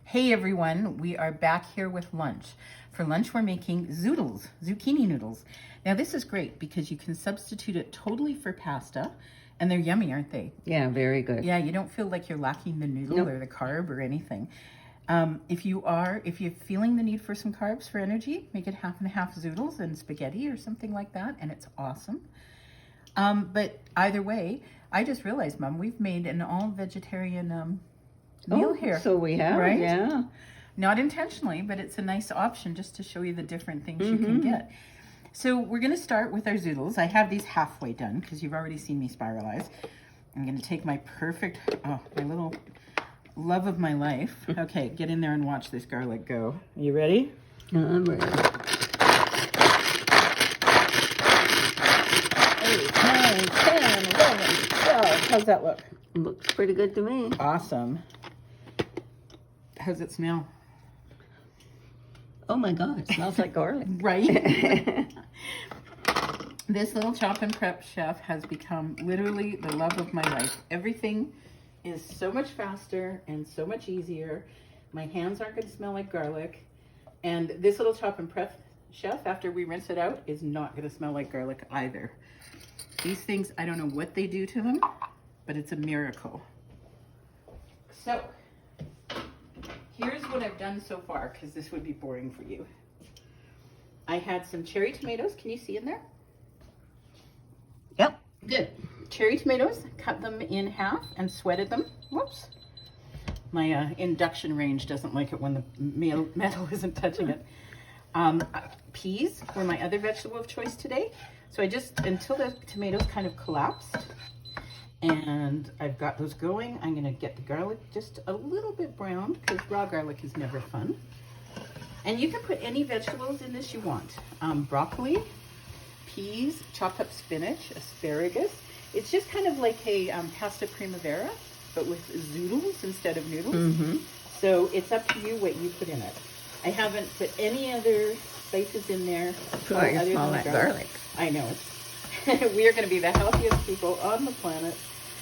Hey everyone, we are back here with lunch. For lunch we're making Zoodles, zucchini noodles. Now this is great because you can substitute it totally for pasta and they're yummy, aren't they? Yeah, very good. Yeah, you don't feel like you're lacking the noodle or the carb or anything. If you're feeling the need for some carbs for energy, make it half and half Zoodles and spaghetti or something like that and it's awesome. But either way, I just realized, Mom, we've made an all vegetarian meal here. So we have, right? Yeah. Not intentionally, but it's a nice option just to show you the different things you can get. So we're going to start with our Zoodles. I have these halfway done because you've already seen me spiralize. I'm going to take my my little love of my life. Okay, get in there and watch this garlic go. Are you ready? I'm ready. 8, 9, 10, 11, 12. How's that look? Looks pretty good to me. Awesome. How's it smell? Oh my God, it smells like garlic. Right? This little chop and prep chef has become literally the love of my life. Everything is so much faster and so much easier. My hands aren't going to smell like garlic. And this little chop and prep chef, after we rinse it out, is not going to smell like garlic either. These things, I don't know what they do to them, but it's a miracle. So, here's what I've done so far, because this would be boring for you. I had some cherry tomatoes. Can you see in there? Yep. Good. Cherry tomatoes, cut them in half and sweated them. Whoops. My induction range doesn't like it when the metal isn't touching it. Peas were my other vegetable of choice today. So until the tomatoes kind of collapsed, and I've got those going, I'm gonna get the garlic just a little bit browned because raw garlic is never fun. And you can put any vegetables in this you want. Broccoli, peas, chopped up spinach, asparagus. It's just kind of like a pasta primavera, but with zoodles instead of noodles. So it's up to you what you put in it. I haven't put any other spices in there. Try to smell that garlic. I know. We are going to be the healthiest people on the planet.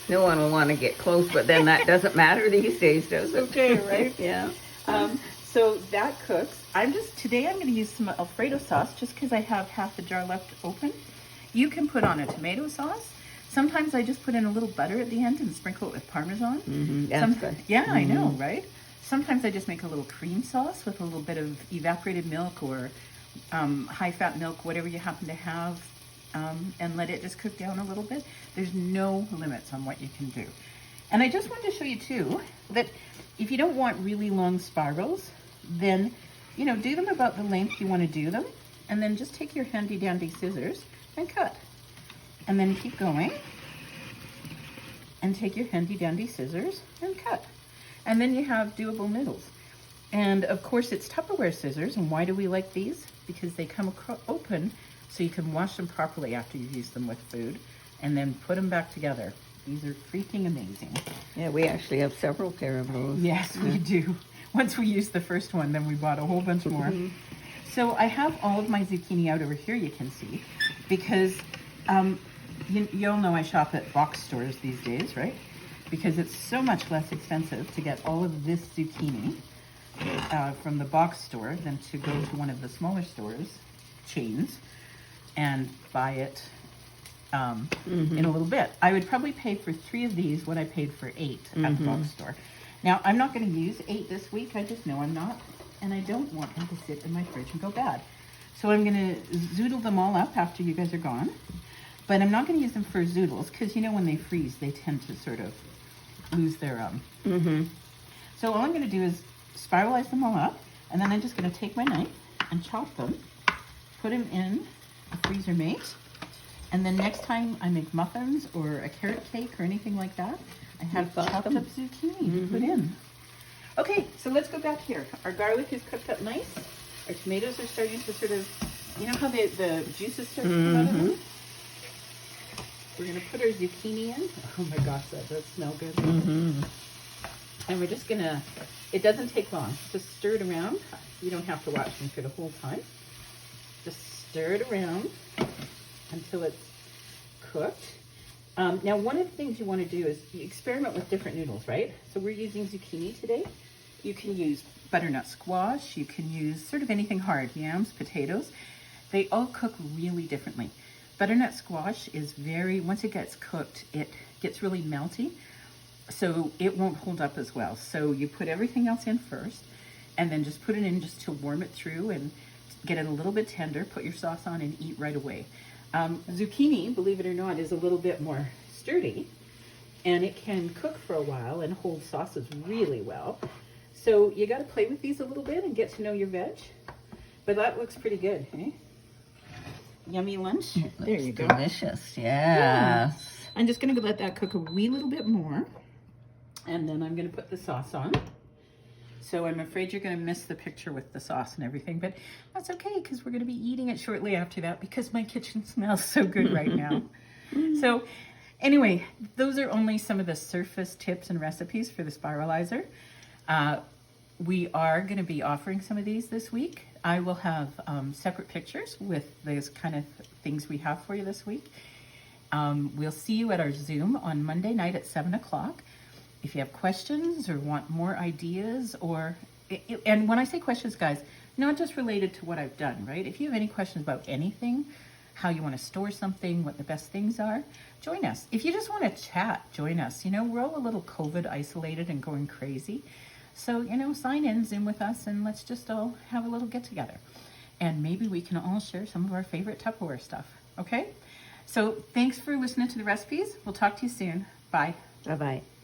No one will want to get close, but then that doesn't matter these days, does it? Okay, right? Yeah. So that cooks. Today I'm going to use some Alfredo sauce just because I have half a jar left open. You can put on a tomato sauce. Sometimes I just put in a little butter at the end and sprinkle it with Parmesan. That's good. Yeah, I know, right? Sometimes I just make a little cream sauce with a little bit of evaporated milk or high-fat milk, whatever you happen to have, and let it just cook down a little bit. There's no limits on what you can do. And I just wanted to show you, too, that if you don't want really long spirals, then, do them about the length you want to do them, and then just take your handy-dandy scissors and cut. And then keep going, and take your handy-dandy scissors and cut. And then you have doable noodles. And of course it's Tupperware scissors. And why do we like these? Because they come open so you can wash them properly after you've used them with food and then put them back together. These are freaking amazing. Yeah, we actually have several pair of those. Yes, we do. Once we used the first one, then we bought a whole bunch more. So I have all of my zucchini out over here, you can see, because you all know I shop at box stores these days, right? Because it's so much less expensive to get all of this zucchini from the box store than to go to one of the smaller stores, chains, and buy it in a little bit. I would probably pay for 3 of these what I paid for 8 at the box store. Now, I'm not going to use 8 this week. I just know I'm not. And I don't want them to sit in my fridge and go bad. So I'm going to zoodle them all up after you guys are gone. But I'm not going to use them for zoodles because, when they freeze, they tend to sort of lose their So all I'm going to do is spiralize them all up, and then I'm just going to take my knife and chop them, put them in a freezer mate, and then next time I make muffins or a carrot cake or anything like that, I have chopped up zucchini to put in. Okay, so let's go back here. Our garlic is cooked up nice. Our tomatoes are starting to sort of, how the juices start to come out of them? We're going to put our zucchini in. Oh my gosh, that does smell good. And we're just going to, it doesn't take long. Just stir it around. You don't have to watch me for the whole time. Just stir it around until it's cooked. Now, one of the things you want to do is you experiment with different noodles, right? So we're using zucchini today. You can use butternut squash. You can use sort of anything hard, yams, potatoes. They all cook really differently. Butternut squash is once it gets cooked, it gets really melty, so it won't hold up as well. So you put everything else in first, and then just put it in just to warm it through and get it a little bit tender, put your sauce on and eat right away. Zucchini, believe it or not, is a little bit more sturdy, and it can cook for a while and hold sauces really well. So you got to play with these a little bit and get to know your veg. But that looks pretty good, eh? Yummy lunch. There you go. Delicious, Yeah. yes. I'm just going to let that cook a wee little bit more. And then I'm going to put the sauce on. So I'm afraid you're going to miss the picture with the sauce and everything. But that's okay, because we're going to be eating it shortly after that, because my kitchen smells so good right now. So anyway, those are only some of the surface tips and recipes for the Spiralizer. We are going to be offering some of these this week. I will have separate pictures with those kind of things we have for you this week. We'll see you at our Zoom on Monday night at 7 o'clock. If you have questions or want more ideas, and when I say questions, guys, not just related to what I've done, right? If you have any questions about anything, how you want to store something, what the best things are, join us. If you just want to chat, join us. We're all a little COVID isolated and going crazy. So, sign in, Zoom with us, and let's just all have a little get together. And maybe we can all share some of our favorite Tupperware stuff, okay? So thanks for listening to the recipes. We'll talk to you soon. Bye. Bye-bye.